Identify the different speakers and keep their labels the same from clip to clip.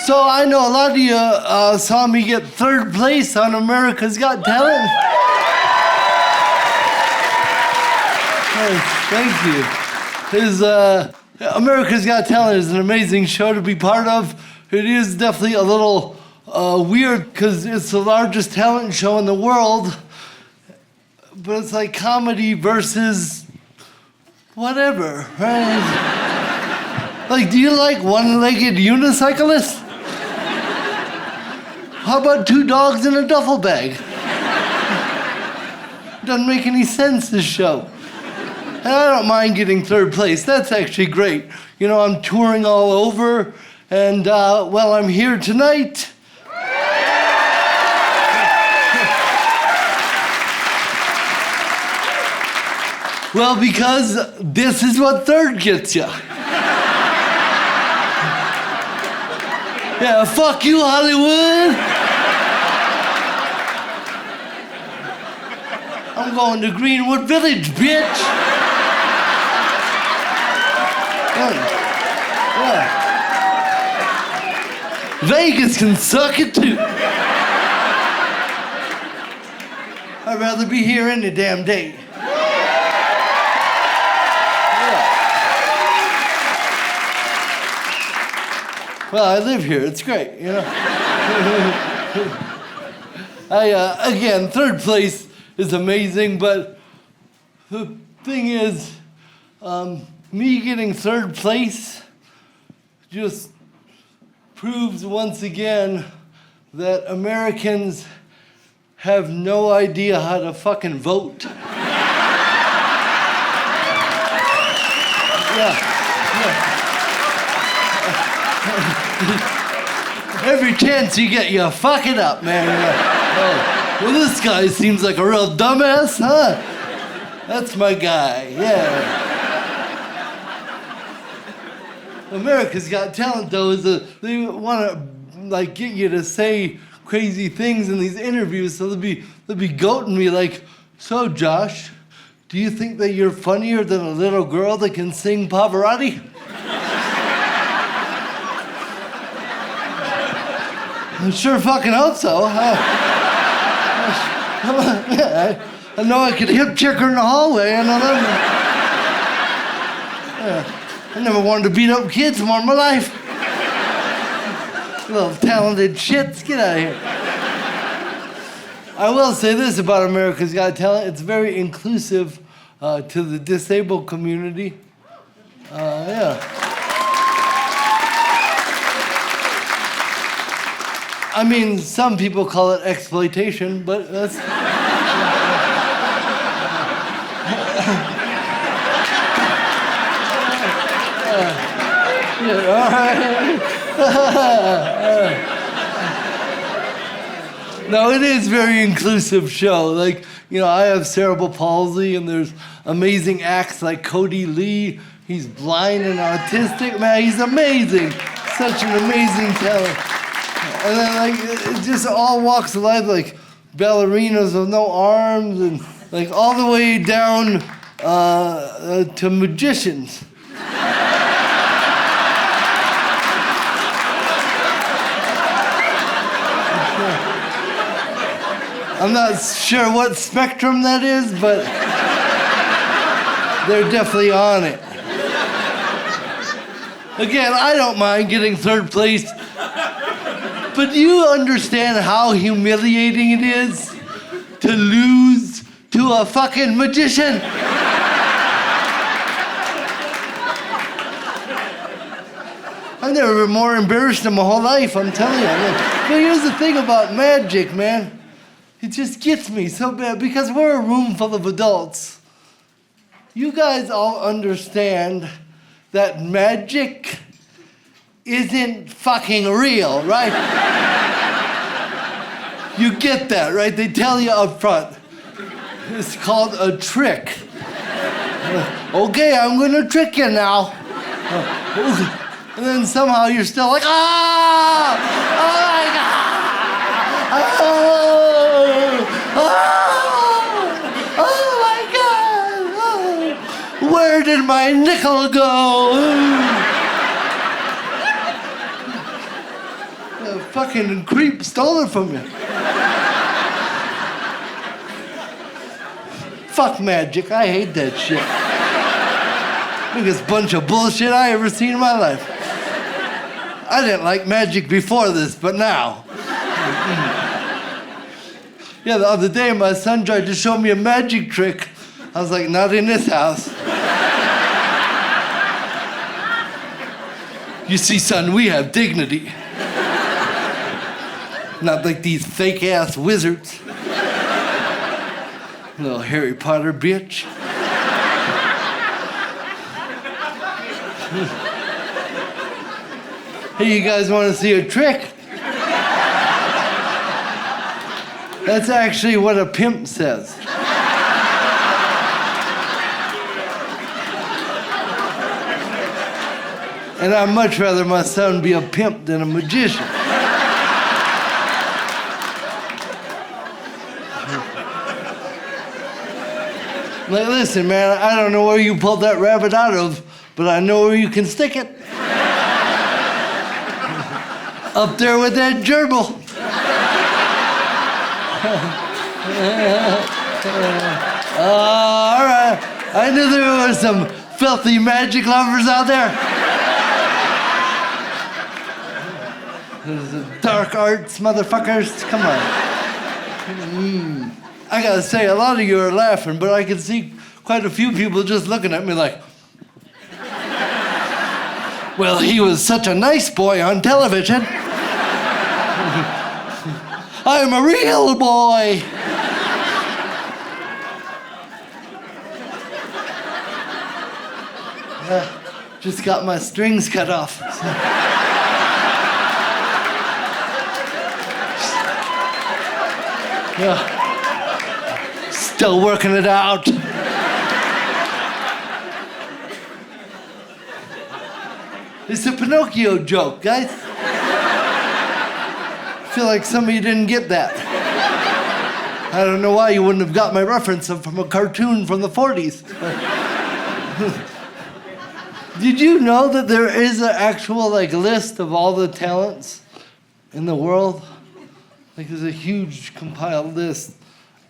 Speaker 1: So I know a lot of you saw me get third place on America's Got Talent. Thank you. America's Got Talent is an amazing show to be part of. It is definitely a little weird because it's the largest talent show in the world, but it's like comedy versus whatever, right? Like, do you like one-legged unicyclists? How about two dogs in a duffel bag? Doesn't make any sense, this show. And I don't mind getting third place. That's actually great. You know, I'm touring all over, and, well, I'm here tonight. Well, because this is what third gets you. Yeah, fuck you, Hollywood. I'm going to Greenwood Village, bitch. Yeah. Vegas can suck it too. I'd rather be here any damn day. Well, I live here. It's great, you know. Again, third place is amazing, but the thing is, me getting third place just proves once again that Americans have no idea how to fucking vote. Yeah. Every chance you get, you fuck it up, man. Well, this guy seems like a real dumbass, huh? That's my guy, yeah. America's Got Talent, though, is they want to like get you to say crazy things in these interviews, so they'll be goating me like, so Josh, do you think that you're funnier than a little girl that can sing Pavarotti? I sure fucking hope so. I know I could hip check her in the hallway, and I never wanted to beat up kids more in my life. Little talented shits, get out of here. I will say this about America's Got Talent, it's very inclusive to the disabled community. Yeah. I mean, some people call it exploitation, but that's... No, it is a very inclusive show. Like, you know, I have cerebral palsy, and there's amazing acts like Cody Lee. He's blind and autistic. Man, he's amazing. Such an amazing talent. And then, like, it just all walks of life, like ballerinas with no arms, and like all the way down to magicians. I'm not sure what spectrum that is, but they're definitely on it. Again, I don't mind getting third place. But do you understand how humiliating it is to lose to a fucking magician? I've never been more embarrassed in my whole life, I'm telling you. But here's the thing about magic, man. It just gets me so bad because we're a room full of adults. You guys all understand that magic isn't fucking real, right? You get that, right? They tell you up front. It's called a trick. Okay, I'm gonna trick you now. And then somehow you're still like, ah! Oh my God! Oh my God! Where did my nickel go? The fucking creep stole it from you. Fuck magic. I hate that shit. Biggest bunch of bullshit I ever seen in my life. I didn't like magic before this, but now. Yeah, the other day my son tried to show me a magic trick. I was like, not in this house. You see, son, we have dignity. Not like these fake-ass wizards. Little Harry Potter bitch. Hey, you guys want to see a trick? That's actually what a pimp says. And I'd much rather my son be a pimp than a magician. Like, listen, man, I don't know where you pulled that rabbit out of, but I know where you can stick it. Up there with that gerbil. All right. I knew there were some filthy magic lovers out there. Those dark arts motherfuckers. Come on. I gotta say, a lot of you are laughing, but I can see quite a few people just looking at me like, well, he was such a nice boy on television. I'm a real boy. Just got my strings cut off. Yeah. Still working it out. It's a Pinocchio joke, guys. I feel like some of you didn't get that. I don't know why you wouldn't have got my reference from a cartoon from the 40s. Did you know that there is an actual list of all the talents in the world? There's a huge compiled list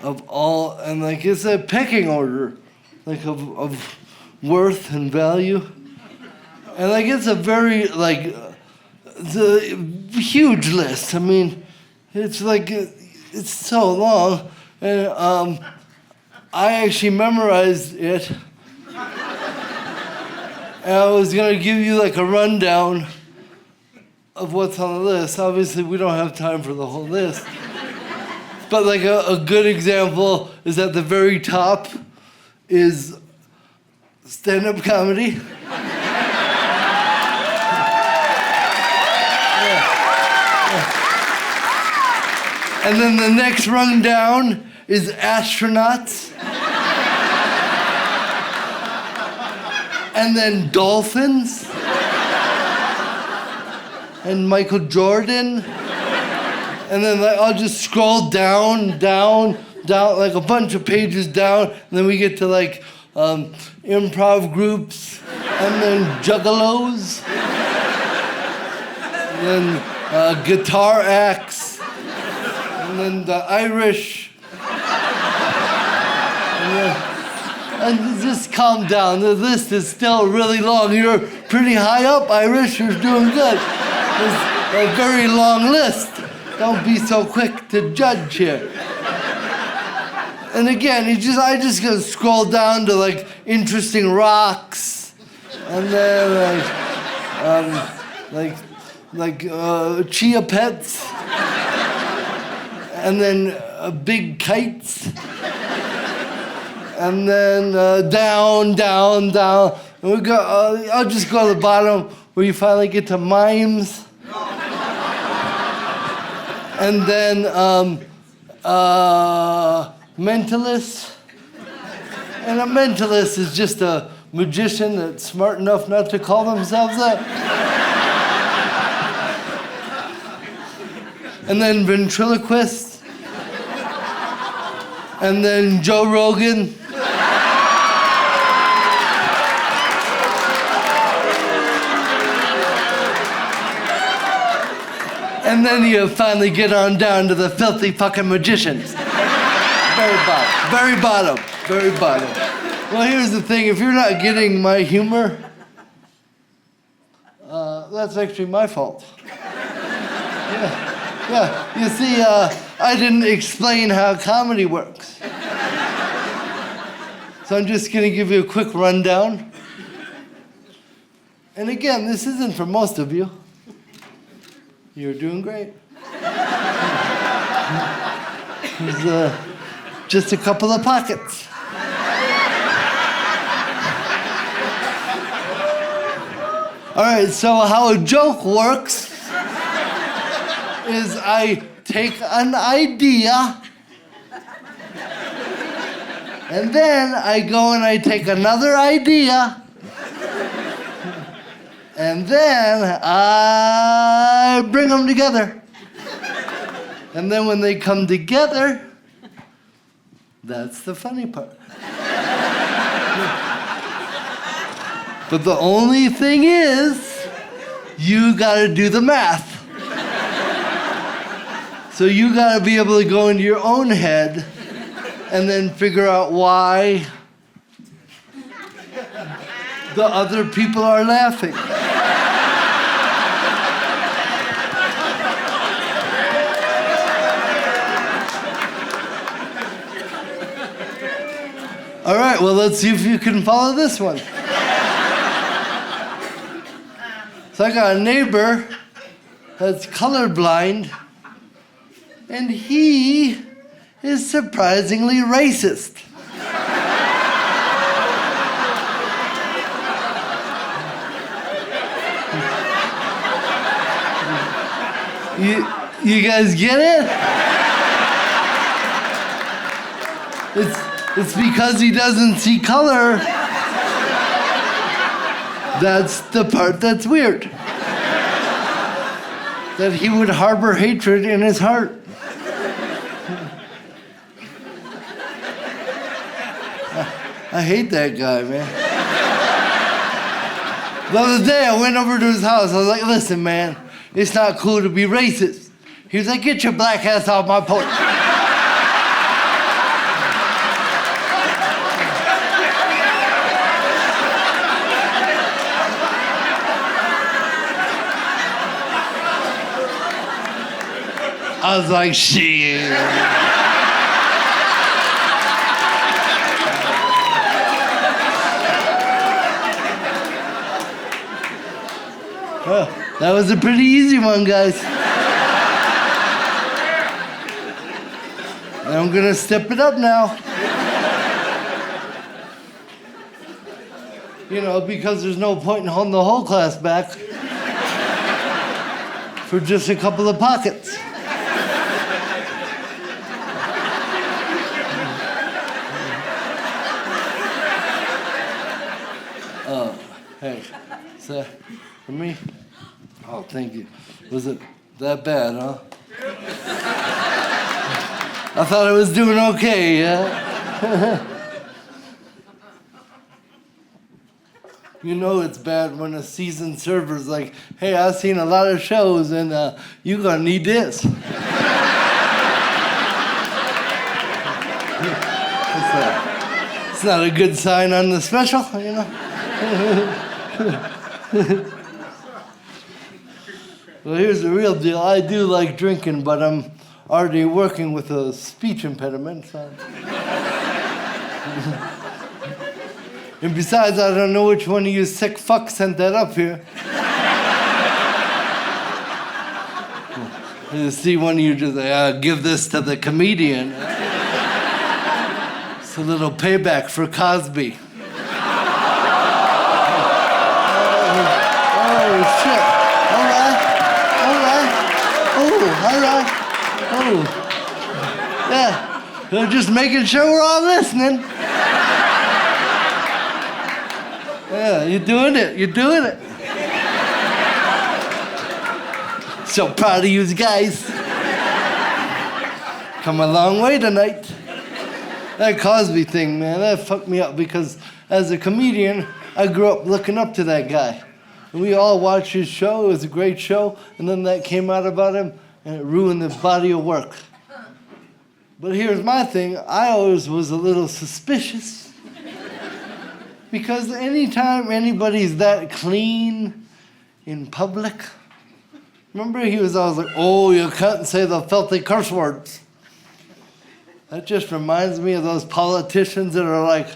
Speaker 1: of all, and it's a pecking order, of worth and value. And it's a very, it's a huge list. I mean, it's it's so long. And I actually memorized it. And I was gonna give you a rundown of what's on the list. Obviously, we don't have time for the whole list. But a good example is at the very top is stand-up comedy. And then the next rung down is astronauts. And then dolphins. And Michael Jordan. And then I'll just scroll down, a bunch of pages down. And then we get to improv groups. And then juggalos. And then guitar acts. And then the Irish. And just calm down. The list is still really long. You're pretty high up, Irish. You're doing good. It's a very long list. Don't be so quick to judge here. And again, I just gonna scroll down to interesting rocks. And then chia pets. And then big kites. And then down. And we go. I'll just go to the bottom where you finally get to mimes. And then mentalist. And a mentalist is just a magician that's smart enough not to call themselves that. And then ventriloquist. And then Joe Rogan. And then you finally get on down to the filthy fucking magicians. Very bottom, very bottom, very bottom. Well, here's the thing. If you're not getting my humor, that's actually my fault. Yeah. You see, I didn't explain how comedy works. So I'm just going to give you a quick rundown. And again, this isn't for most of you. You're doing great. There's just a couple of pockets. All right, so how a joke works is I take an idea, and then I go and I take another idea, and then I bring them together. And then when they come together, that's the funny part. But the only thing is, you gotta do the math. So you gotta be able to go into your own head and then figure out why the other people are laughing. All right, well, let's see if you can follow this one. So I got a neighbor that's colorblind, and he is surprisingly racist. You guys get it? It's because he doesn't see color. That's the part that's weird. That he would harbor hatred in his heart. I hate that guy, man. The other day I went over to his house. I was like, listen, man, it's not cool to be racist. He was like, get your black ass off my porch. I was like, shit. Well, that was a pretty easy one, guys. And I'm gonna step it up now. You know, because there's no point in holding the whole class back for just a couple of pockets. Hey, is that for me? Oh, thank you. Was it that bad, huh? I thought I was doing okay, yeah? You know it's bad when a seasoned server's like, hey, I've seen a lot of shows and you're gonna need this. It's not a good sign on the special, you know? Well, here's the real deal. I do like drinking, but I'm already working with a speech impediment. So. And besides, I don't know which one of you sick fucks sent that up here. You see one of you just give this to the comedian. It's a little payback for Cosby. Oh, shit. All right. Oh. Yeah. They're just making sure we're all listening. Yeah, you're doing it. So proud of you guys. Come a long way tonight. That Cosby thing, man, that fucked me up because as a comedian, I grew up looking up to that guy. And we all watched his show. It was a great show. And then that came out about him, and it ruined his body of work. But here's my thing. I always was a little suspicious. Because anytime anybody's that clean in public, remember he was always like, oh, you can't say the filthy curse words. That just reminds me of those politicians that are like,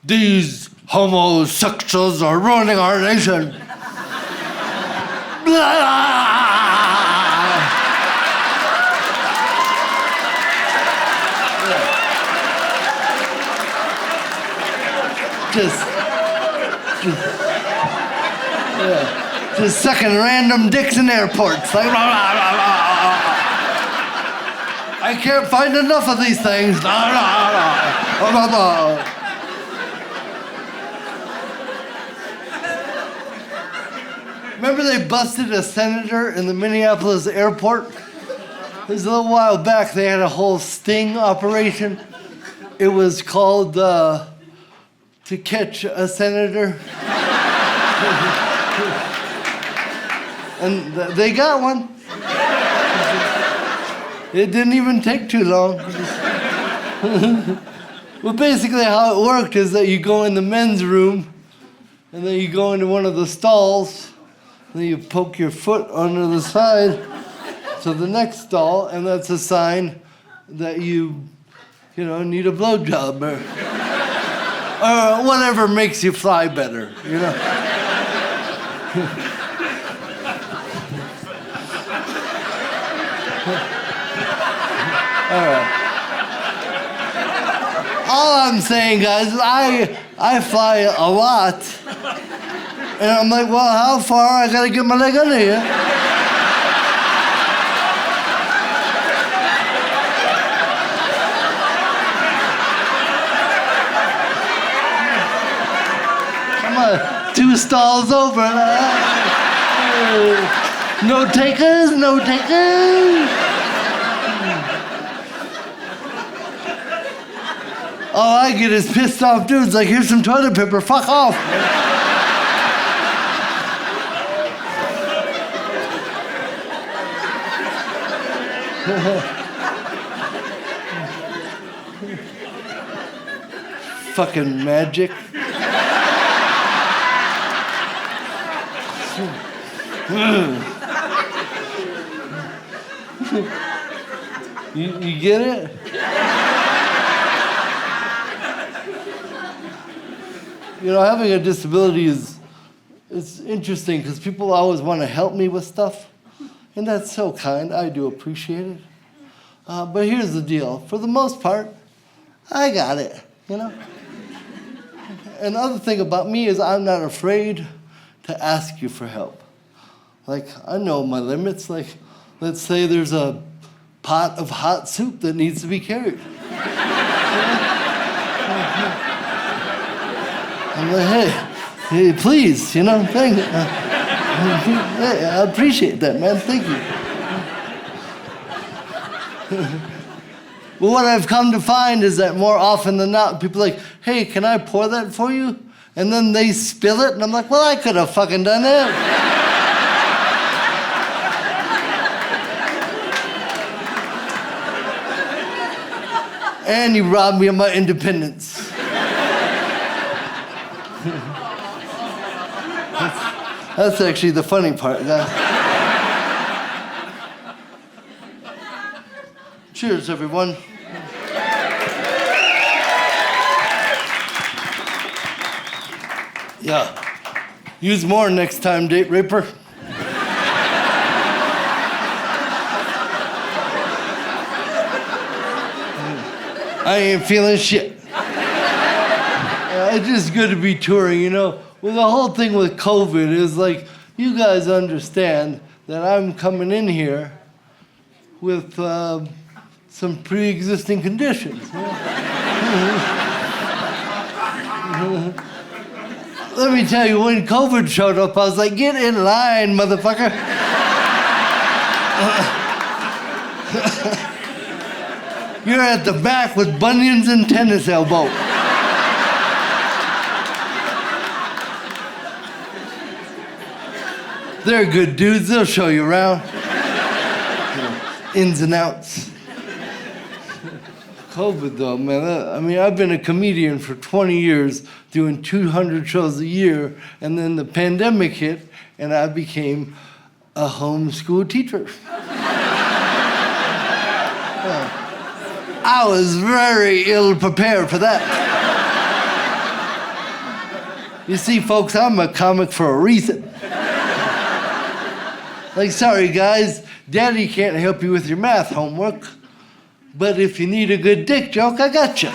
Speaker 1: these homosexuals are ruining our nation. Just sucking random dicks in airports. Like, I can't find enough of these things. Remember they busted a senator in the Minneapolis airport? It was a little while back. They had a whole sting operation. It was called To Catch a Senator. And they got one. It didn't even take too long. Well, basically how it worked is that you go in the men's room, and then you go into one of the stalls, and then you poke your foot under the side to the next stall, and that's a sign that you need a blowjob or whatever makes you fly better, All right. All I'm saying, guys, is I fly a lot, and I'm like, well, how far? I gotta get my leg under here. Come on, 2 stalls over. No takers, no takers. All I get is pissed off dudes like, here's some toilet paper, fuck off. Fucking magic. You get it? Having a disability it's interesting because people always want to help me with stuff, and that's so kind. I do appreciate it. But here's the deal. For the most part, I got it, And the other thing about me is I'm not afraid to ask you for help. Like, I know my limits. Like, let's say there's a pot of hot soup that needs to be carried. I'm like, hey, please, thank you. Hey, I appreciate that, man, thank you. But what I've come to find is that more often than not, people are like, hey, can I pour that for you? And then they spill it, and I'm like, well, I could have fucking done that. And you robbed me of my independence. That's actually the funny part, guys. Cheers, everyone. Yeah. Use more next time, date raper. I ain't feeling shit. It's just good to be touring, Well, the whole thing with COVID is like, you guys understand that I'm coming in here with some pre-existing conditions. Let me tell you, when COVID showed up, I was like, get in line, motherfucker. You're at the back with bunions and tennis elbow. They're good dudes. They'll show you around. Ins and outs. COVID, though, man. I mean, I've been a comedian for 20 years, doing 200 shows a year, and then the pandemic hit, and I became a homeschool teacher. I was very ill prepared for that. You see, folks, I'm a comic for a reason. Like, sorry, guys, Daddy can't help you with your math homework, but if you need a good dick joke, I got you.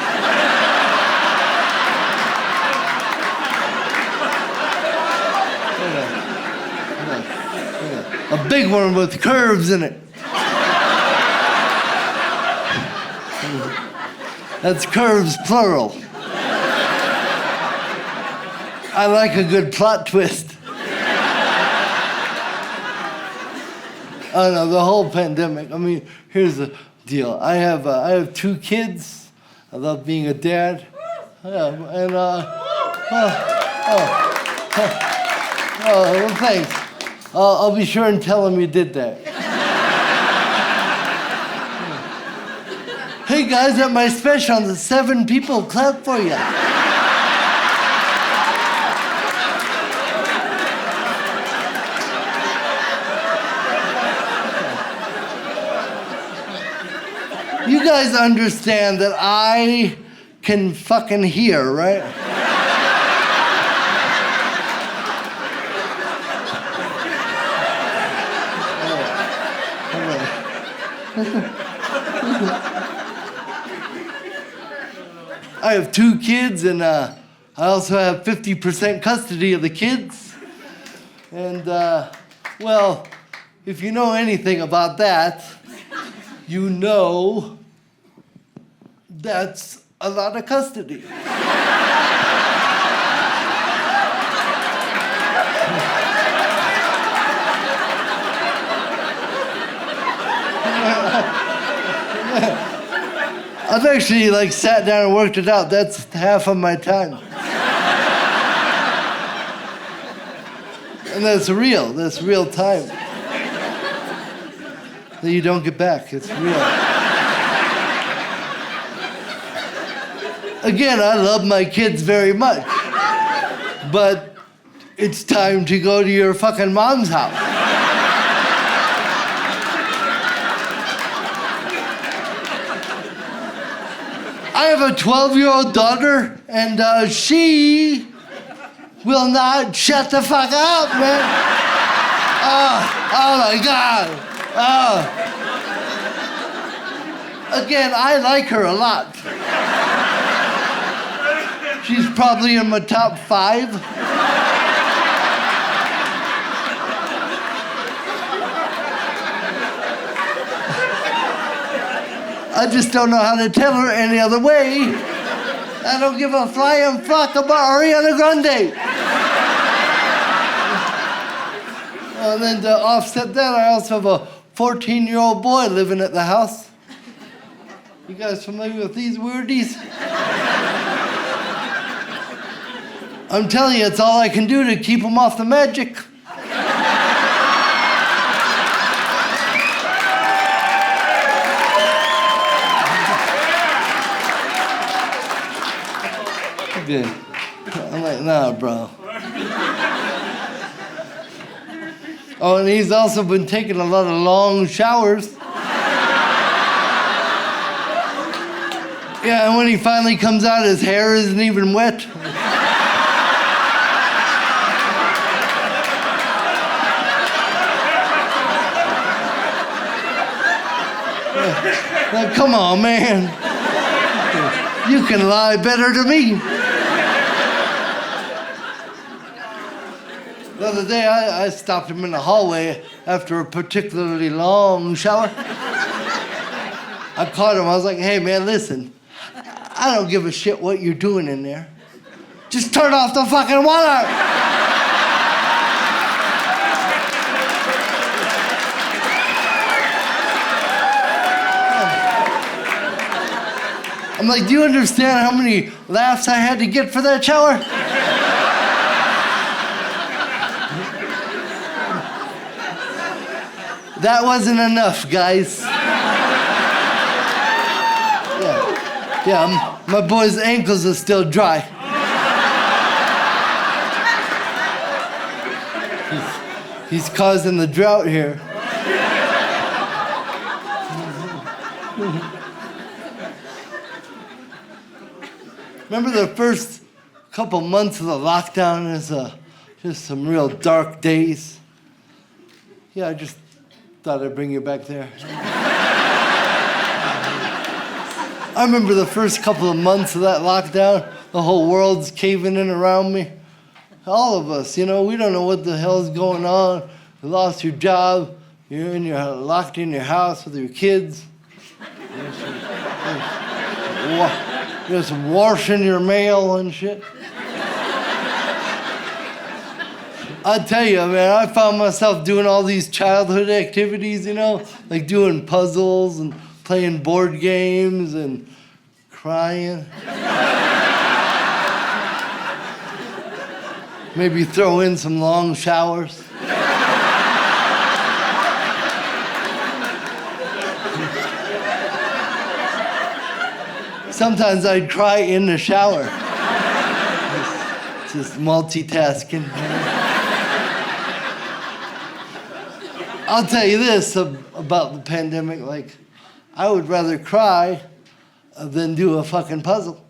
Speaker 1: A big one with curves in it. That's curves, plural. I like a good plot twist. Oh no, the whole pandemic. I mean, here's the deal. I have 2 kids. I love being a dad. And well, thanks. I'll be sure and tell him you did that. Hey guys, at my special, the 7 people clap for you. You guys understand that I can fucking hear, right? I have 2 kids, and I also have 50% custody of the kids. And, well, if you know anything about that, you know that's a lot of custody. I've actually sat down and worked it out. That's half of my time. And that's real. That's real time. That you don't get back. It's real. Again, I love my kids very much. But it's time to go to your fucking mom's house. I have a 12-year-old daughter, and she will not shut the fuck up, man. Oh my God. Again, I like her a lot. She's probably in my top 5. I just don't know how to tell her any other way. I don't give a flying fuck about Ariana Grande. And then to offset that, I also have a 14-year-old boy living at the house. You guys familiar with these weirdies? I'm telling you, it's all I can do to keep him off the magic. Good. I'm like, nah, bro. Oh, and he's also been taking a lot of long showers. Yeah, and when he finally comes out, his hair isn't even wet. Like, come on, man. You can lie better to me. The other day, I stopped him in the hallway after a particularly long shower. I caught him. I was like, hey, man, listen. I don't give a shit what you're doing in there. Just turn off the fucking water. I'm like, do you understand how many laughs I had to get for that shower? That wasn't enough, guys. Yeah, my boy's ankles are still dry. He's causing the drought here. Remember the first couple months of the lockdown is just some real dark days. Yeah, I just thought I'd bring you back there. I remember the first couple of months of that lockdown, the whole world's caving in around me. All of us, we don't know what the hell's going on. You lost your job, you're locked in your house with your kids. Just washing your mail and shit. I tell you, man, I found myself doing all these childhood activities, like doing puzzles and playing board games and crying. Maybe throw in some long showers. Sometimes I'd cry in the shower. Just multitasking. I'll tell you this about the pandemic, like, I would rather cry than do a fucking puzzle.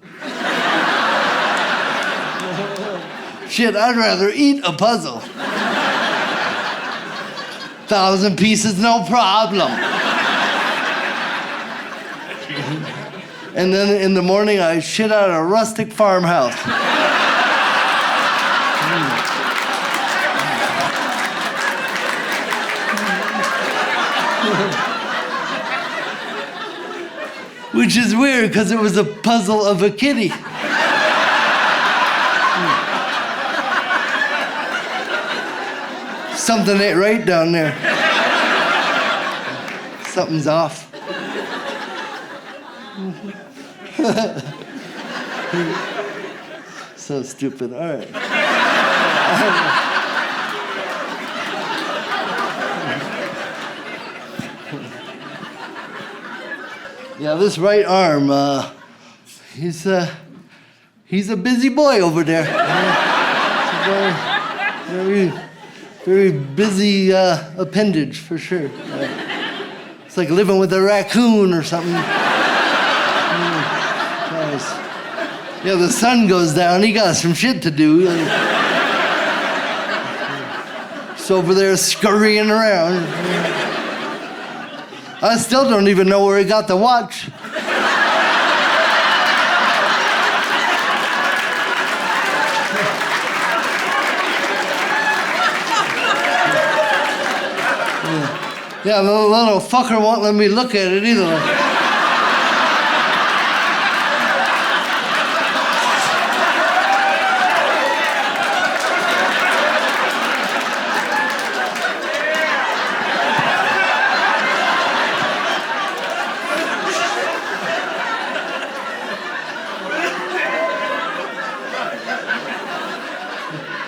Speaker 1: Shit, I'd rather eat a puzzle. 1,000 pieces, no problem. And then in the morning, I shit out a rustic farmhouse. Which is weird, because it was a puzzle of a kitty. Something ain't right down there. Something's off. So stupid. All right. Yeah, this right arm, he's a busy boy over there. Very, very busy appendage for sure. It's like living with a raccoon or something. Yeah, the sun goes down. He got some shit to do. He's over there scurrying around. I still don't even know where he got the watch. Yeah, the little fucker won't let me look at it either.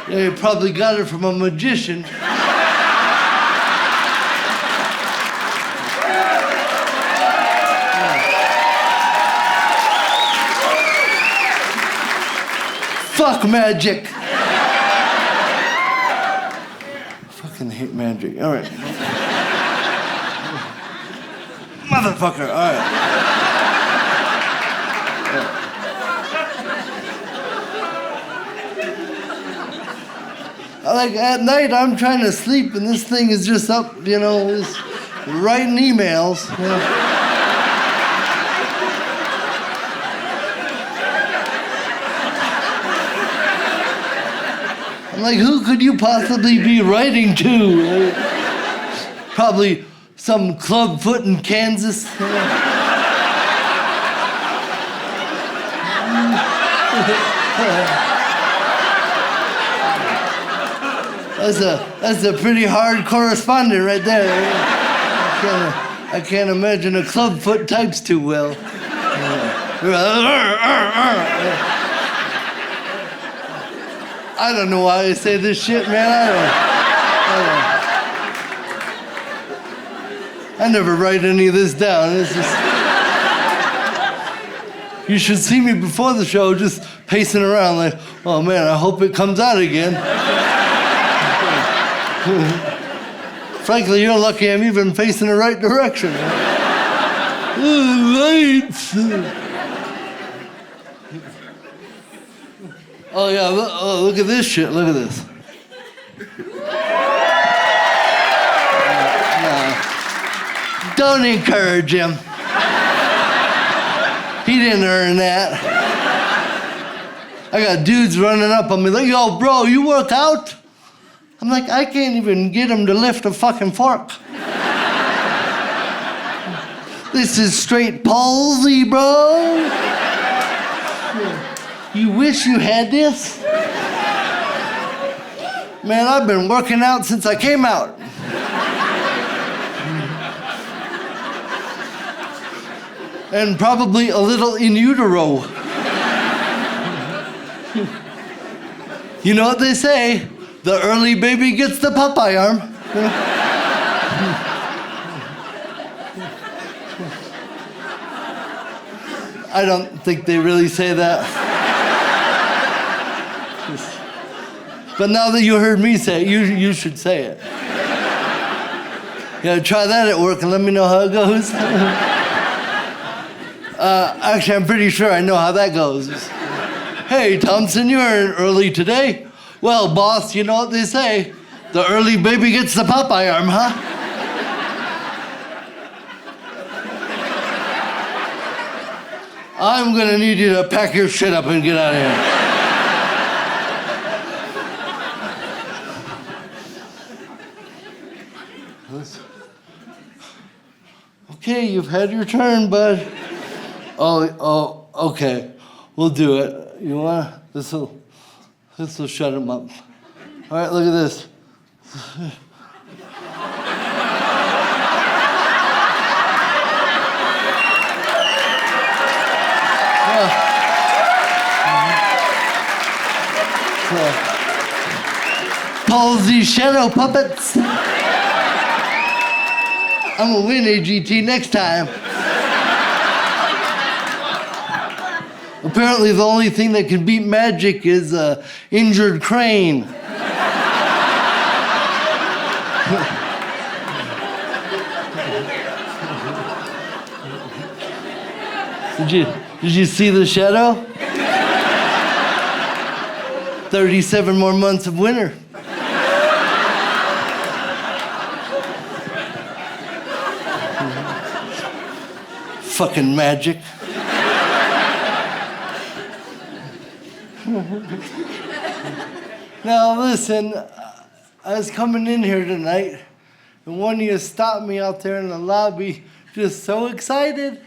Speaker 1: Yeah, you probably got it from a magician. Fuck magic. Fucking hate magic. All right. Motherfucker. All right. Like at night, I'm trying to sleep, and this thing is just up, just writing emails. I'm like, who could you possibly be writing to? Probably some clubfoot in Kansas. That's a pretty hard correspondent right there. I can't imagine a clubfoot types too well. I don't know why I say this shit, man. I never write any of this down. It's just... You should see me before the show just pacing around like, oh man, I hope it comes out again. Frankly, you're lucky I'm even facing the right direction. Lights. Oh yeah, look at this shit, look at this. No. Don't encourage him. He didn't earn that. I got dudes running up on me like, yo, bro, you work out? I'm like, I can't even get him to lift a fucking fork. This is straight palsy, bro. You wish you had this? Man, I've been working out since I came out. And probably a little in utero. You know what they say? The early baby gets the Popeye arm. I don't think they really say that. But now that you heard me say it, you should say it. Yeah, try that at work and let me know how it goes. Actually, I'm pretty sure I know how that goes. Hey, Thompson, you're in early today? Well, boss, you know what they say? The early baby gets the Popeye arm, huh? I'm gonna need you to pack your shit up and get out of here. Okay, you've had your turn, bud. Oh, okay. We'll do it. You wanna? This'll shut him up. All right, look at this. Palsy shadow puppets. I'm gonna win AGT next time. Apparently the only thing that can beat magic is injured crane. Did you see the shadow? 37 more months of winter. Fucking magic. Now listen, I was coming in here tonight and one of you stopped me out there in the lobby, just so excited.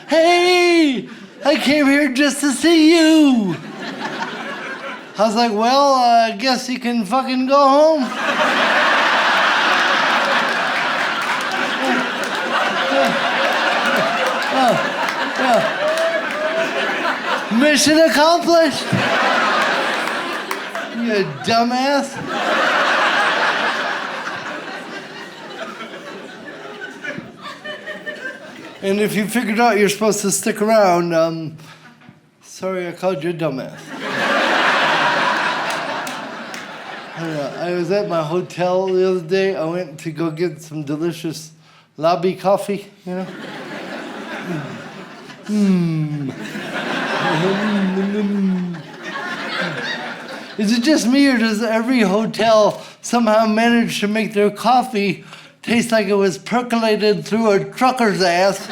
Speaker 1: Hey, I came here just to see you. I was like, well, I guess you can fucking go home. Mission accomplished. You dumbass. And if you figured out you're supposed to stick around, sorry I called you a dumbass. I was at my hotel the other day. I went to go get some delicious lobby coffee, you know? Is it just me, or does every hotel somehow manage to make their coffee taste like it was percolated through a trucker's ass?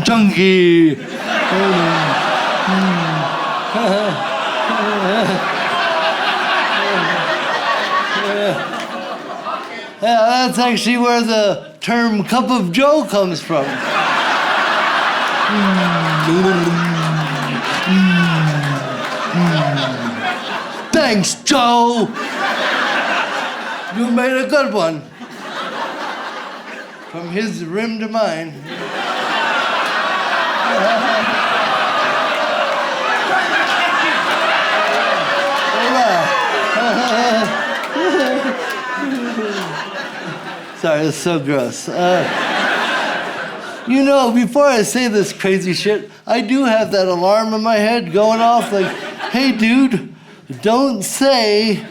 Speaker 1: Chunky. Yeah, that's actually where the term cup of joe comes from. Thanks, Joe. You made a good one. From his rim to mine. Sorry, it's so gross. You know, before I say this crazy shit, I do have that alarm in my head going off like, hey, dude, don't say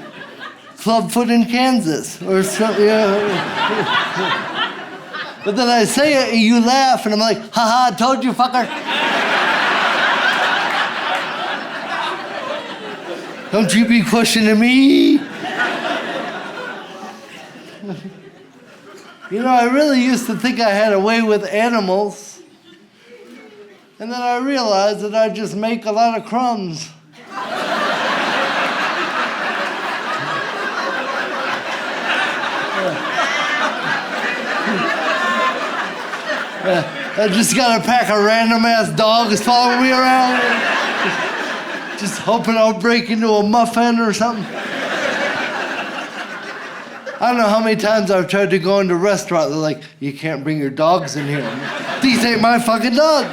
Speaker 1: clubfoot in Kansas or something. But then I say it and you laugh and I'm like, haha, I told you, fucker. Don't you be questioning me. You know, I really used to think I had a way with animals. And then I realized that I just make a lot of crumbs. I just got a pack of random ass dogs following me around. Just hoping I'll break into a muffin or something. I don't know how many times I've tried to go into a restaurant. They're like, you can't bring your dogs in here. These ain't my fucking dog.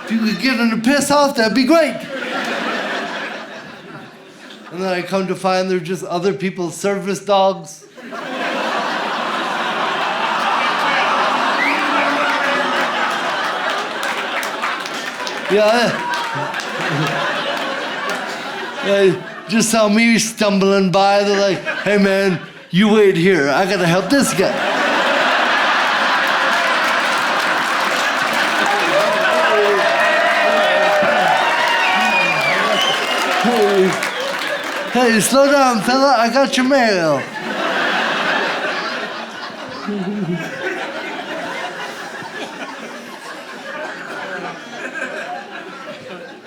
Speaker 1: If you could get them to piss off, that'd be great. And then I come to find they're just other people's service dogs. Yeah. Just saw me stumbling by. They're like, hey man, you wait here. I gotta help this guy. Hey, slow down, fella. I got your mail.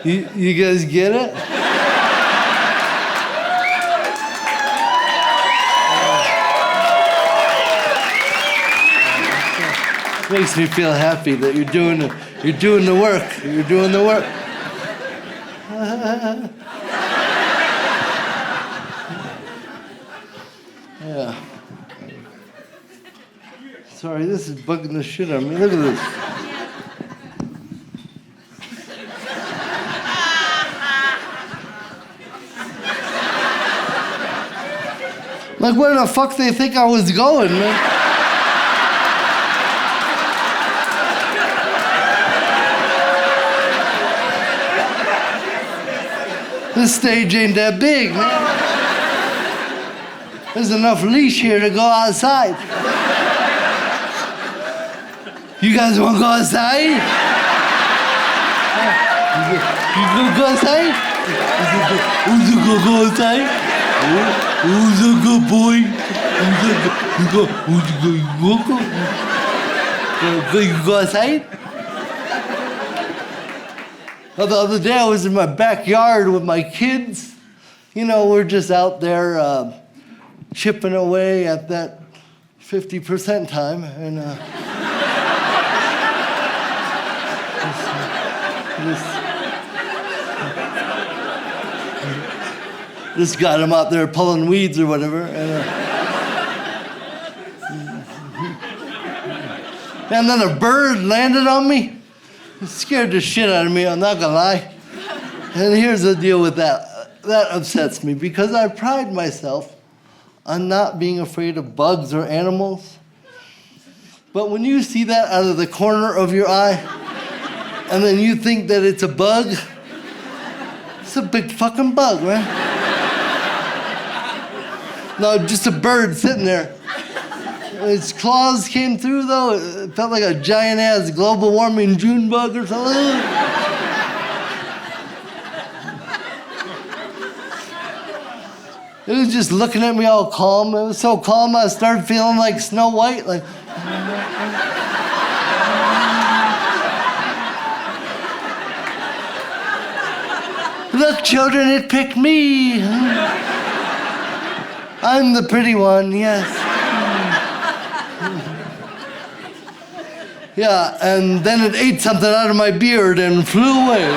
Speaker 1: You guys get it? Makes me feel happy that you're doing the work. You're doing the work. Yeah. Sorry, this is bugging the shit out of me. Look at this. Like, where the fuck they think I was going, man? This stage ain't that big, man. There's enough leash here to go outside. You guys want to go outside? You gonna go outside? Who's gonna go outside? Who's a good boy? You go outside? Well, the other day I was in my backyard with my kids. You know, we're just out there chipping away at that 50% time. And just got him out there pulling weeds or whatever. And then a bird landed on me. It scared the shit out of me, I'm not gonna lie. And here's the deal with that. That upsets me because I pride myself on not being afraid of bugs or animals. But when you see that out of the corner of your eye, and then you think that it's a bug, it's a big fucking bug, man. No, just a bird sitting there. Its claws came through, though. It felt like a giant-ass global warming June bug or something. It was just looking at me all calm. It was so calm, I started feeling like Snow White. Like, look, children, it picked me. I'm the pretty one, yes. Yeah, and then it ate something out of my beard and flew away.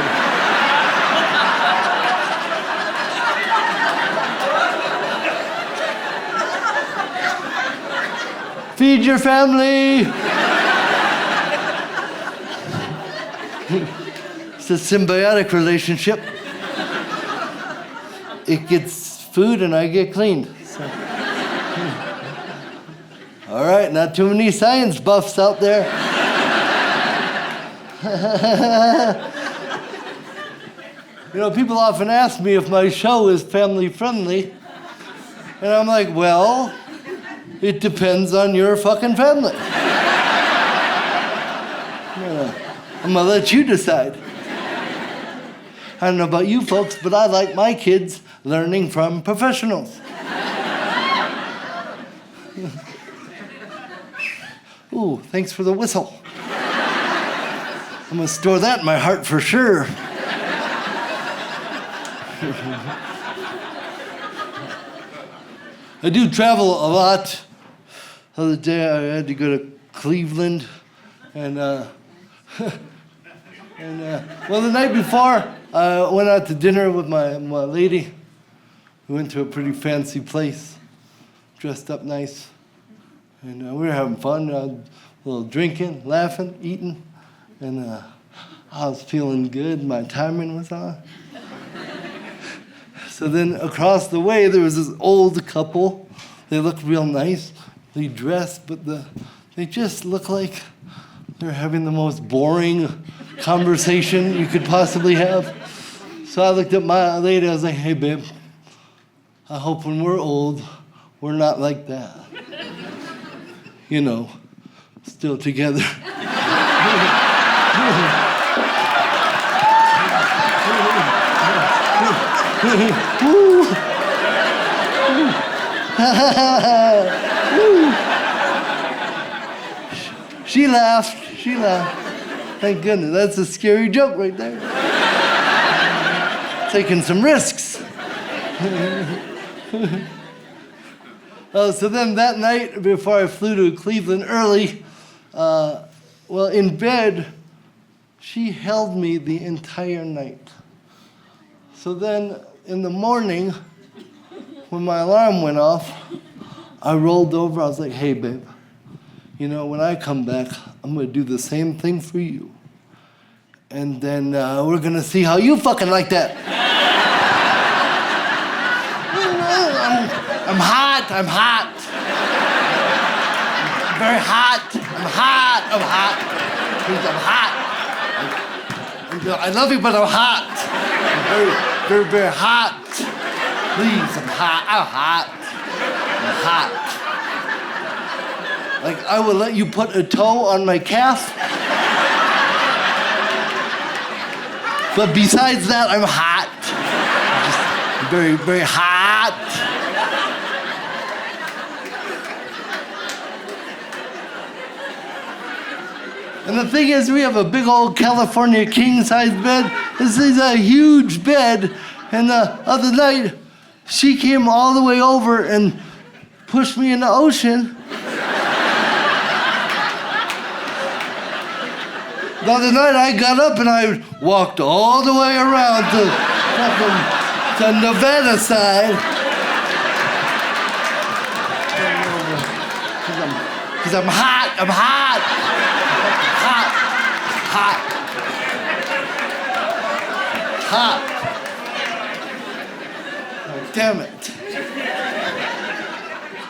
Speaker 1: Feed your family. It's a symbiotic relationship. It gets food and I get cleaned. So. All right, not too many science buffs out there. You know, people often ask me if my show is family friendly. And I'm like, well, it depends on your fucking family. I'm gonna let you decide. I don't know about you folks, but I like my kids learning from professionals. Ooh, thanks for the whistle. I'm gonna store that in my heart for sure. I do travel a lot. The other day I had to go to Cleveland and well, the night before I went out to dinner with my lady. We went to a pretty fancy place, dressed up nice. And we were having fun, a little drinking, laughing, eating. And I was feeling good. My timing was on. So then across the way, there was this old couple. They looked real nice. They dressed, but they just looked like they're having the most boring conversation you could possibly have. So I looked at my lady. I was like, hey, babe, I hope when we're old, we're not like that. You know, still together. She laughed. Thank goodness. That's a scary joke right there. Taking some risks. So then that night, before I flew to Cleveland early, well, in bed, she held me the entire night. So then in the morning, when my alarm went off, I rolled over. I was like, hey, babe, you know, when I come back, I'm going to do the same thing for you. And then we're going to see how you fucking like that. I'm hot. Very hot. I'm hot. Please, I'm hot. I love you, but I'm hot. I'm very hot. Please, I'm hot. Like, I will let you put a toe on my calf. But besides that, I'm hot. Just very hot. And the thing is, we have a big old California king-size bed. This is a huge bed. And the other night, she came all the way over and pushed me in the ocean. The other night, I got up and I walked all the way around to the Nevada side. Because I'm hot. Oh, damn it.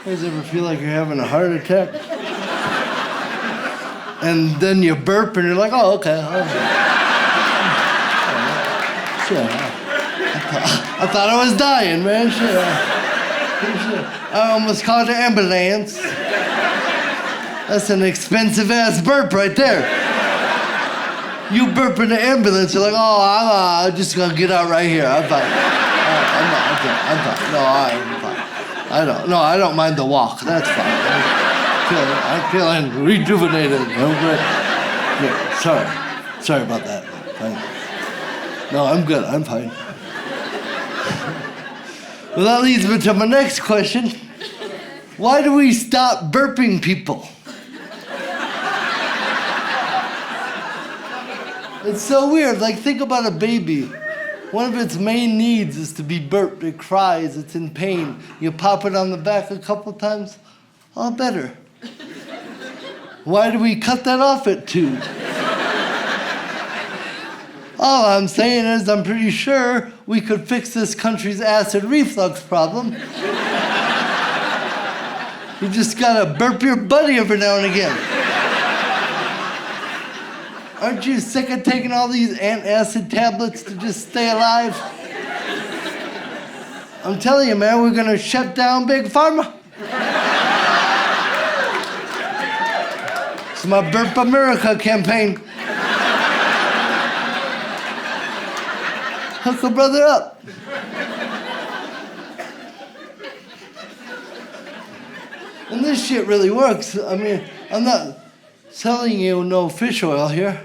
Speaker 1: You guys ever feel like you're having a heart attack? And then you burp and you're like, oh, okay. Sure. I thought I was dying, man. Sure. I almost called an ambulance. That's an expensive ass burp right there. You burp in the ambulance, you're like, oh, I'm just gonna get out right here. I'm fine. I'm fine. No, I don't mind the walk. That's fine. I'm feeling rejuvenated. Yeah, sorry about that. Fine. No, I'm good. I'm fine. Well, that leads me to my next question. Why do we stop burping people? It's so weird. Like, think about a baby. One of its main needs is to be burped. It cries. It's in pain. You pop it on the back a couple times, all better. Why do we cut that off at 2? All I'm saying is I'm pretty sure we could fix this country's acid reflux problem You just gotta burp your buddy every now and again. Aren't you sick of taking all these antacid tablets to just stay alive? I'm telling you, man, we're gonna shut down Big Pharma. It's my Burp America campaign. Hook a brother up. And this shit really works. I mean, I'm not selling you no fish oil here.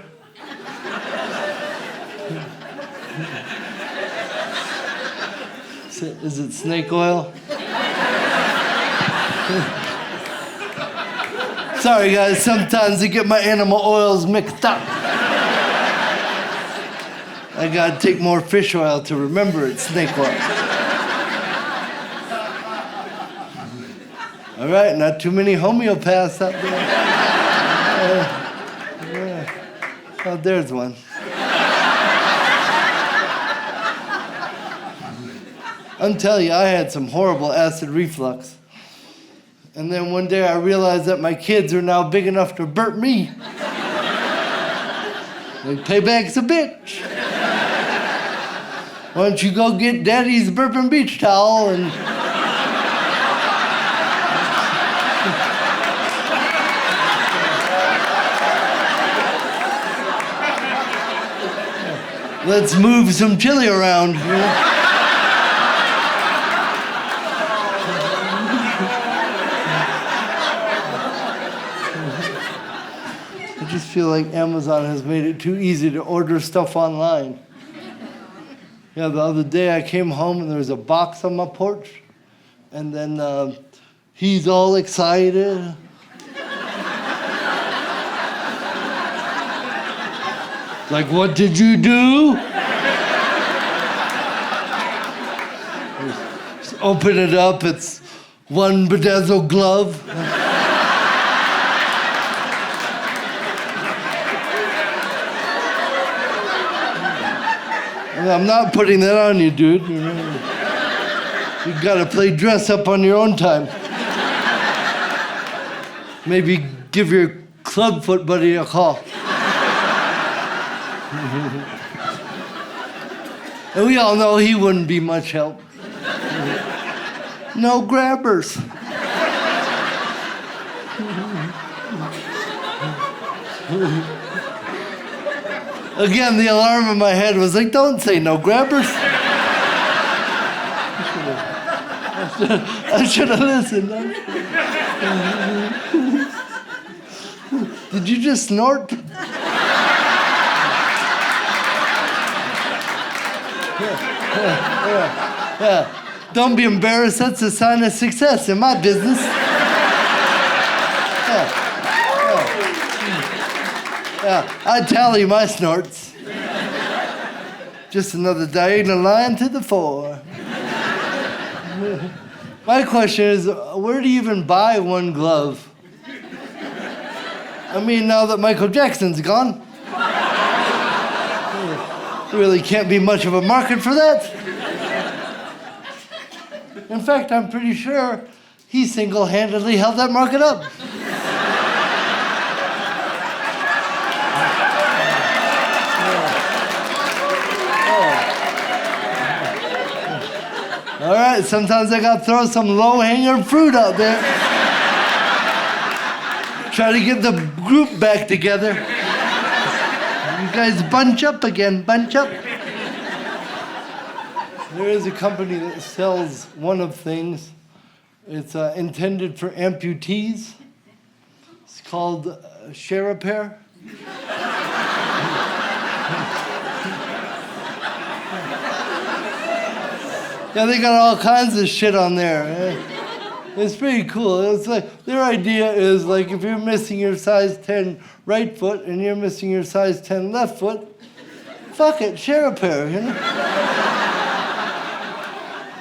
Speaker 1: Is it snake oil? Sorry guys, sometimes I get my animal oils mixed up. I gotta take more fish oil to remember it's snake oil. All right, not too many homeopaths out there. Oh, there's one. I'm telling you, I had some horrible acid reflux. And then one day I realized that my kids are now big enough to burp me. Like, payback's a bitch. Why don't you go get daddy's burping beach towel and... Let's move some chili around, you know? I just feel like Amazon has made it too easy to order stuff online. Yeah, the other day I came home and there was a box on my porch, and then he's all excited. Like, what did you do? Just open it up, it's one bedazzled glove. I'm not putting that on you, dude. You gotta play dress up on your own time. Maybe give your clubfoot buddy a call. And we all know he wouldn't be much help. No grabbers. Again, the alarm in my head was like, don't say no grabbers. I should have listened. Did you just snort? Yeah. Don't be embarrassed. That's a sign of success in my business. Yeah, I tally my snorts. Just another diagonal line to the fore. My question is, where do you even buy one glove? I mean, now that Michael Jackson's gone, there really can't be much of a market for that. In fact, I'm pretty sure he single-handedly held that market up. All right, sometimes I gotta throw some low-hanging fruit out there. Try to get the group back together. You guys bunch up again, bunch up. There is a company that sells one of things. It's intended for amputees. It's called Share Repair. Yeah, they got all kinds of shit on there. It's pretty cool. It's like their idea is like if you're missing your size 10 right foot and you're missing your size 10 left foot, fuck it, share a pair, you know?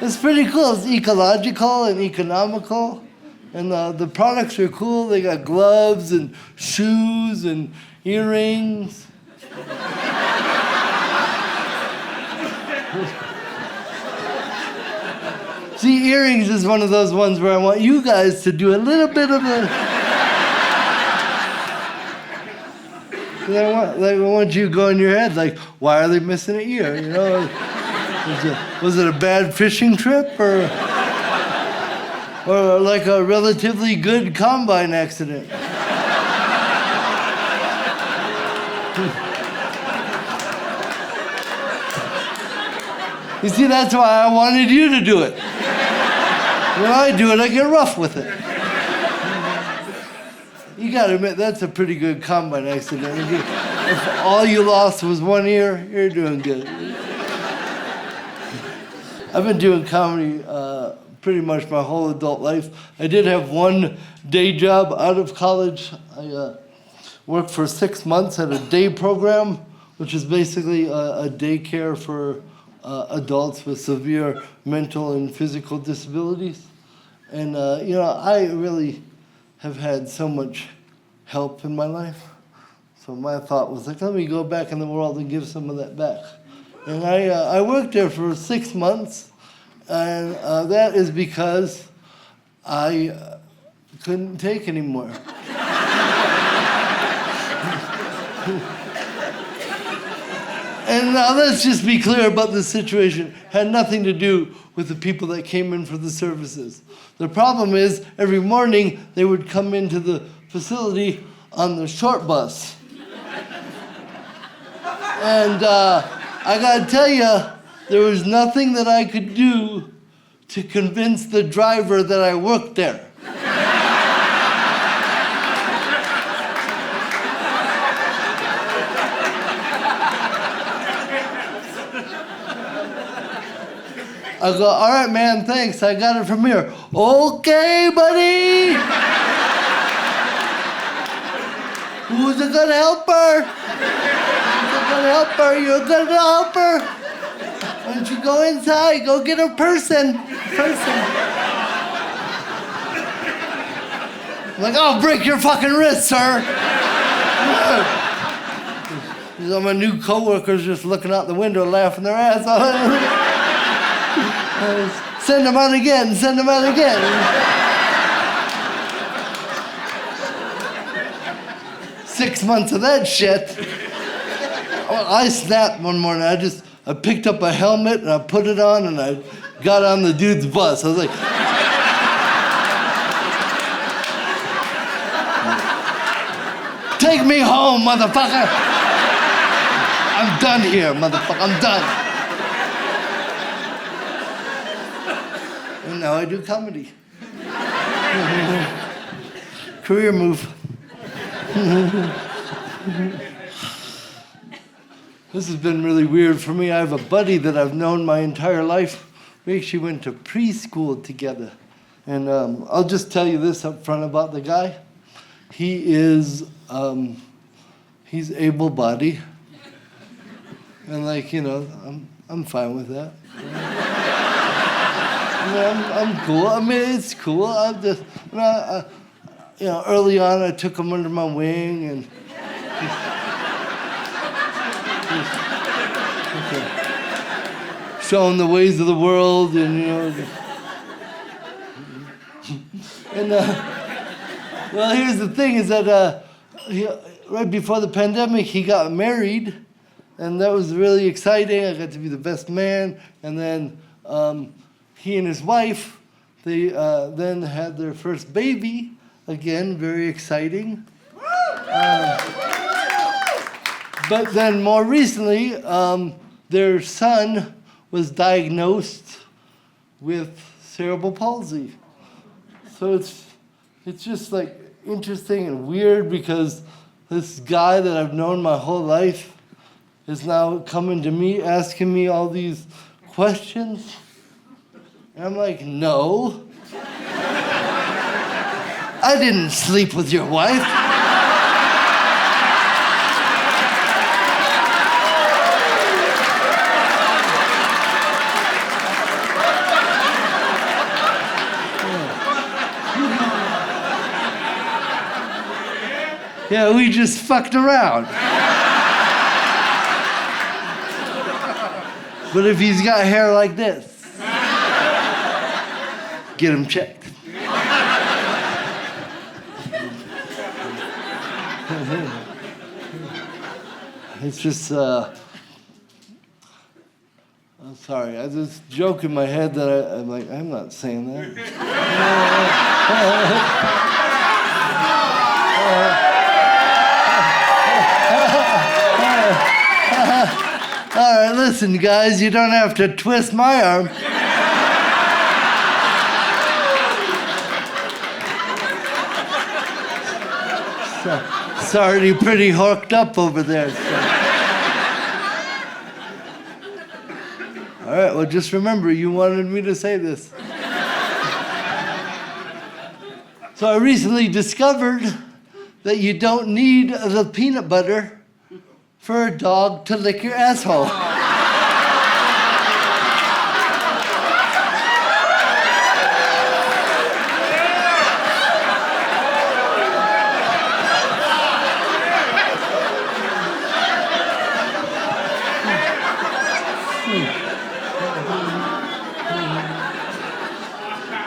Speaker 1: It's pretty cool. It's ecological and economical. And the products are cool. They got gloves and shoes and earrings. See, earrings is one of those ones where I want you guys to do a little bit of the... I want you to go in your head, like, why are they missing an ear, you know? Was it a bad fishing trip, or like a relatively good combine accident? You see, that's why I wanted you to do it. When I do it, I get rough with it. You gotta admit, that's a pretty good combine accident. If all you lost was one ear, you're doing good. I've been doing comedy pretty much my whole adult life. I did have one day job out of college. I worked for 6 months at a day program, which is basically a daycare for adults with severe mental and physical disabilities. And, you know, I really have had so much help in my life. So my thought was like, let me go back in the world and give some of that back. And I worked there for 6 months, and that is because I couldn't take anymore. And now let's just be clear about this situation. It had nothing to do with the people that came in for the services. The problem is, every morning they would come into the facility on the short bus. And I gotta tell you, there was nothing that I could do to convince the driver that I worked there. I go, all right, man, thanks. I got it from here. Okay, buddy. Who's a good helper? Who's a good helper? You're a good helper. Why don't you go inside? Go get a person. I'm like, I'll break your fucking wrist, sir. So my new coworkers just looking out the window, laughing their ass off. Send them out again. 6 months of that shit. I snapped one morning. I picked up a helmet and I put it on and I got on the dude's bus. I was like, take me home, motherfucker. I'm done here, motherfucker. I'm done. And now I do comedy. Career move. This has been really weird for me. I have a buddy that I've known my entire life. We actually went to preschool together. And I'll just tell you this up front about the guy. He is, he's able-bodied. And like, you know, I'm fine with that. I'm cool. I mean, it's cool. I'm just, you know, early on, I took him under my wing and show him the ways of the world, and you know. And well, here's the thing: is that right before the pandemic, he got married, and that was really exciting. I got to be the best man, and then. He and his wife, they then had their first baby. Again, very exciting. But then more recently, their son was diagnosed with cerebral palsy. So it's just like interesting and weird because this guy that I've known my whole life is now coming to me, asking me all these questions. And I'm like, no. I didn't sleep with your wife. Yeah, we just fucked around. But if he's got hair like this, get him checked. It's just, I'm sorry, I have this joke in my head that I'm like, I'm not saying that. All right, listen, guys, you don't have to twist my arm. It's already pretty hooked up over there. So. All right, well, just remember, you wanted me to say this. So I recently discovered that you don't need the peanut butter for a dog to lick your asshole.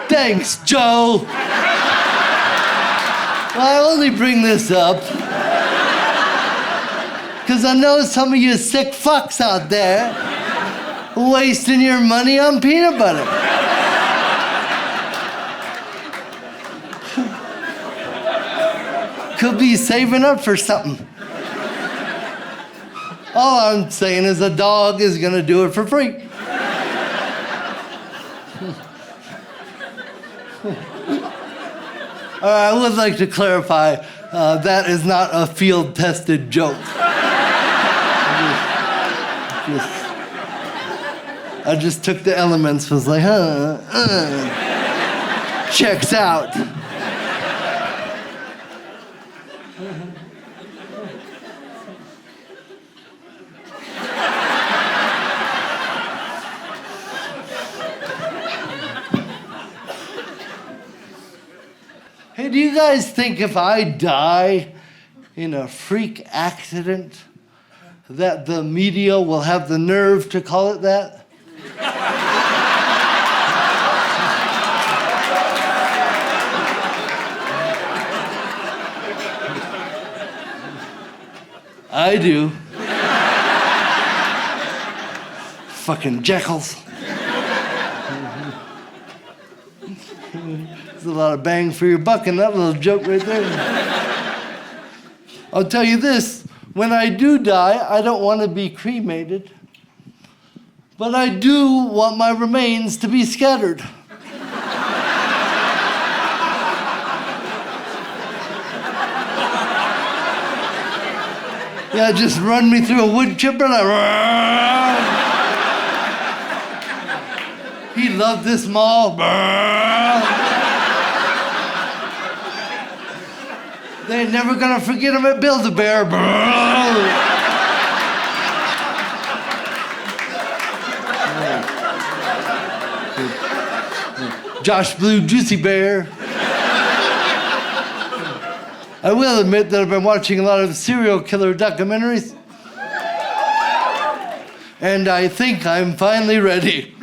Speaker 1: Thanks, Joe. Well, I only bring this up because I know some of you sick fucks out there wasting your money on peanut butter. Could be saving up for something. All I'm saying is a dog is gonna do it for free. I would like to clarify, that is not a field-tested joke. I just took the elements, was like, checks out. Hey, do you guys think if I die in a freak accident that the media will have the nerve to call it that? I do. Fucking jackals. There's a lot of bang for your buck in that little joke right there. I'll tell you this, when I do die, I don't want to be cremated, but I do want my remains to be scattered. Yeah, just run me through a wood chipper and he loved this mall. They ain't never gonna forget him at Build-A-Bear. Josh Blue Juicy Bear. I will admit that I've been watching a lot of serial killer documentaries. And I think I'm finally ready.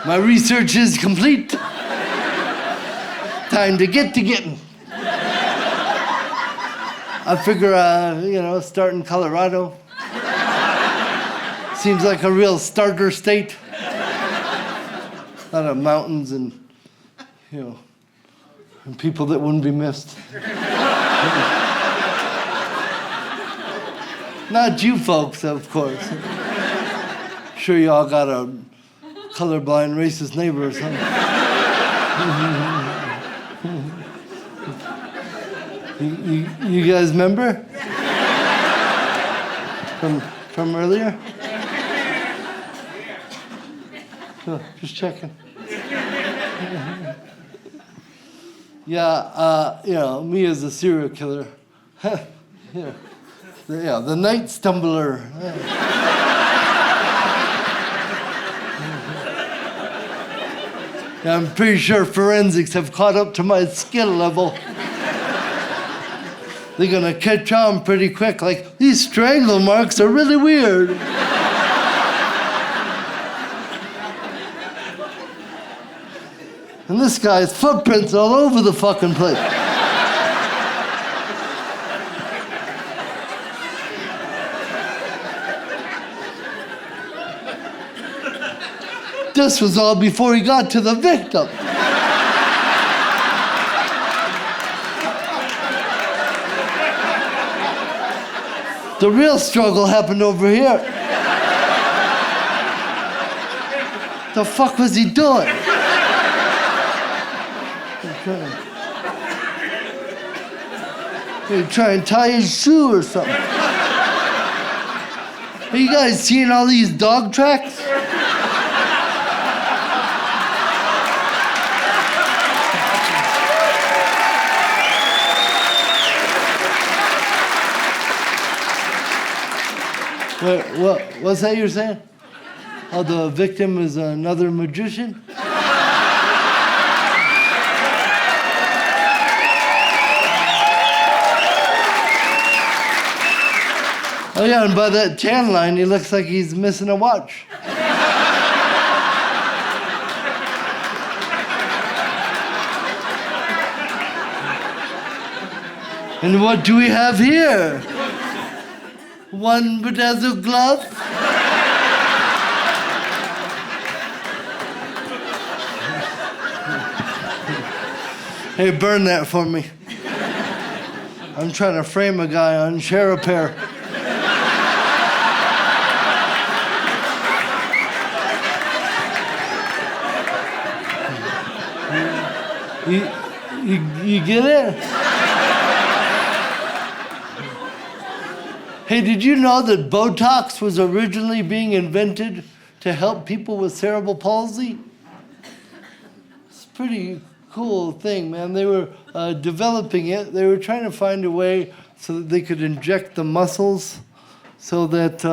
Speaker 1: My research is complete. Time to get to getting. I figure, start in Colorado. Seems like a real starter state. A lot of mountains and, and people that wouldn't be missed. Not you folks, of course. Sure you all got a colorblind racist neighbor or something. You guys remember? From earlier? Oh, just checking. Yeah, me as a serial killer. The night stumbler. I'm pretty sure forensics have caught up to my skill level. They're gonna catch on pretty quick, like, these strangle marks are really weird. And this guy's footprints all over the fucking place. This was all before he got to the victim. The real struggle happened over here. The fuck was he doing? He'd try and tie his shoe or something. Are you guys seeing all these dog tracks? What's that you're saying? Oh, the victim is another magician? Oh yeah, and by that tan line, he looks like he's missing a watch. And what do we have here? One bedazzled glove? Hey, burn that for me. I'm trying to frame a guy on Share a Pair. You get it? Hey, did you know that Botox was originally being invented to help people with cerebral palsy? It's a pretty cool thing, man. They were developing it. They were trying to find a way so that they could inject the muscles so that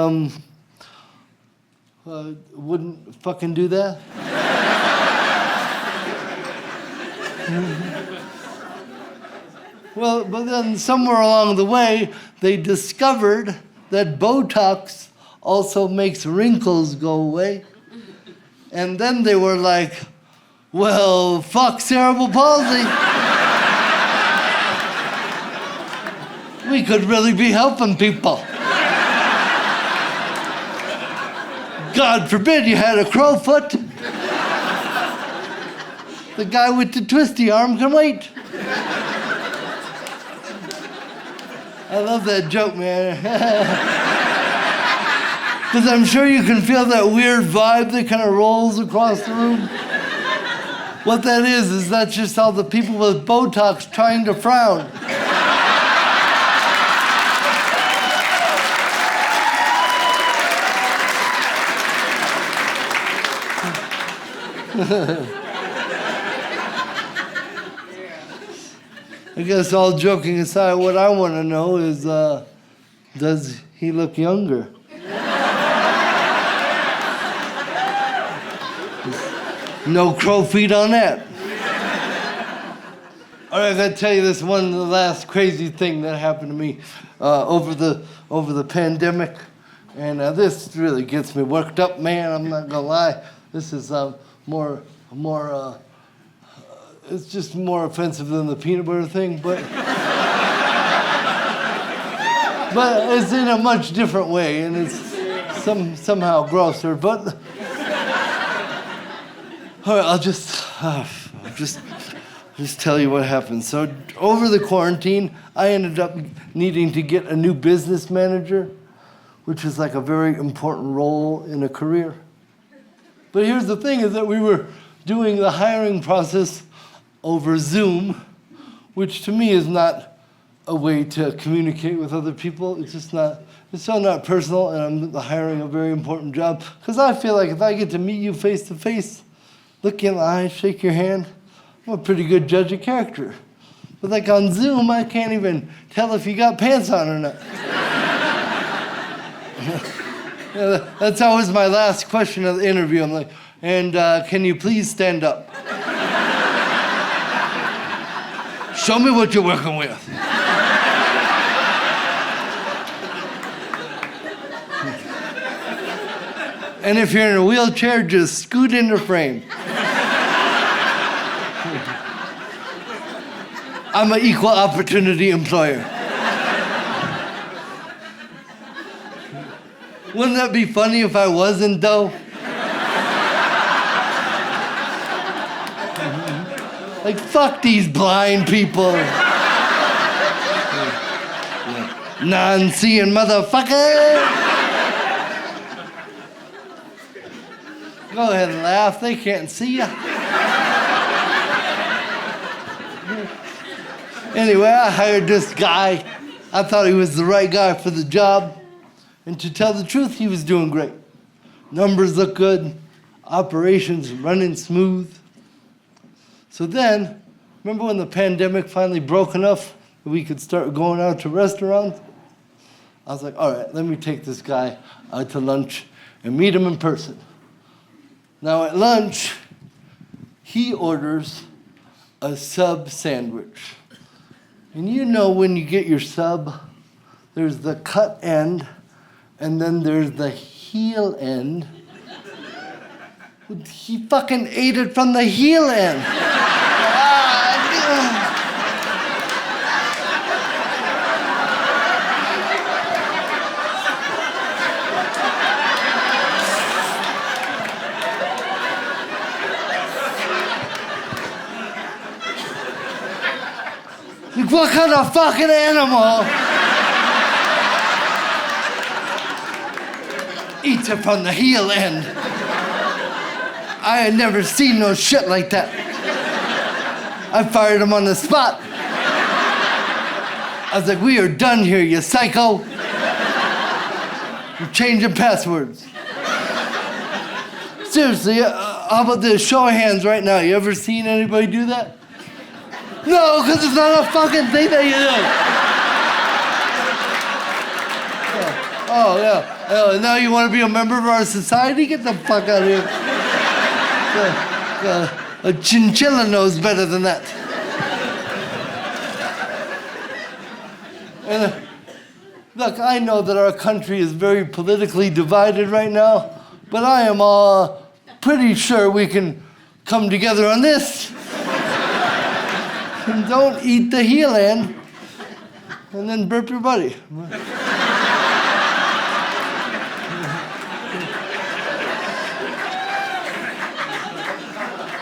Speaker 1: wouldn't fucking do that. Well, but then somewhere along the way, they discovered that Botox also makes wrinkles go away. And then they were like, well, fuck cerebral palsy. We could really be helping people. God forbid you had a crowfoot. The guy with the twisty arm can wait. I love that joke, man. Because I'm sure you can feel that weird vibe that kind of rolls across the room. What that is that's just all the people with Botox trying to frown. I guess all joking aside, what I want to know is, does he look younger? No crow feet on that. All right, I gotta tell you this one last crazy thing that happened to me over the pandemic, and this really gets me worked up, man. I'm not gonna lie. This is more. It's just more offensive than the peanut butter thing, but it's in a much different way, and it's somehow grosser. But all right, I'll just tell you what happened. So over the quarantine, I ended up needing to get a new business manager, which is like a very important role in a career. But here's the thing: is that we were doing the hiring process over Zoom, which to me is not a way to communicate with other people. It's so not personal, and I'm hiring a very important job. Because I feel like if I get to meet you face to face, look you in the eye, shake your hand, I'm a pretty good judge of character. But like on Zoom, I can't even tell if you got pants on or not. That's always my last question of the interview. I'm like, and can you please stand up? Show me what you're working with. And if you're in a wheelchair, just scoot into frame. I'm an equal opportunity employer. Wouldn't that be funny if I wasn't, though? Like, fuck these blind people. Non-seeing motherfucker. Go ahead and laugh. They can't see ya. Anyway, I hired this guy. I thought he was the right guy for the job. And to tell the truth, he was doing great. Numbers look good. Operations running smooth. So then, remember when the pandemic finally broke enough that we could start going out to restaurants? I was like, all right, let me take this guy out to lunch and meet him in person. Now at lunch, he orders a sub sandwich. And you know when you get your sub, there's the cut end, and then there's the heel end. He fucking ate it from the heel end. Like, what kind of fucking animal eats it from the heel end? I had never seen no shit like that. I fired him on the spot. I was like, we are done here, you psycho. You're changing passwords. Seriously, how about this? Show of hands right now. You ever seen anybody do that? No, because it's not a fucking thing that you do. Oh, yeah. Now you want to be a member of our society? Get the fuck out of here. A chinchilla knows better than that. And look, I know that our country is very politically divided right now, but I am pretty sure we can come together on this. And don't eat the heel end, and then burp your buddy.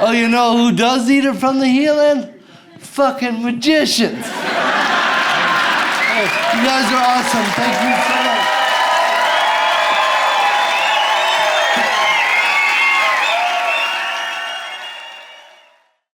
Speaker 1: Oh, you know who does eat it from the heel end? Fucking magicians. Hey, you guys are awesome. Thank you so much.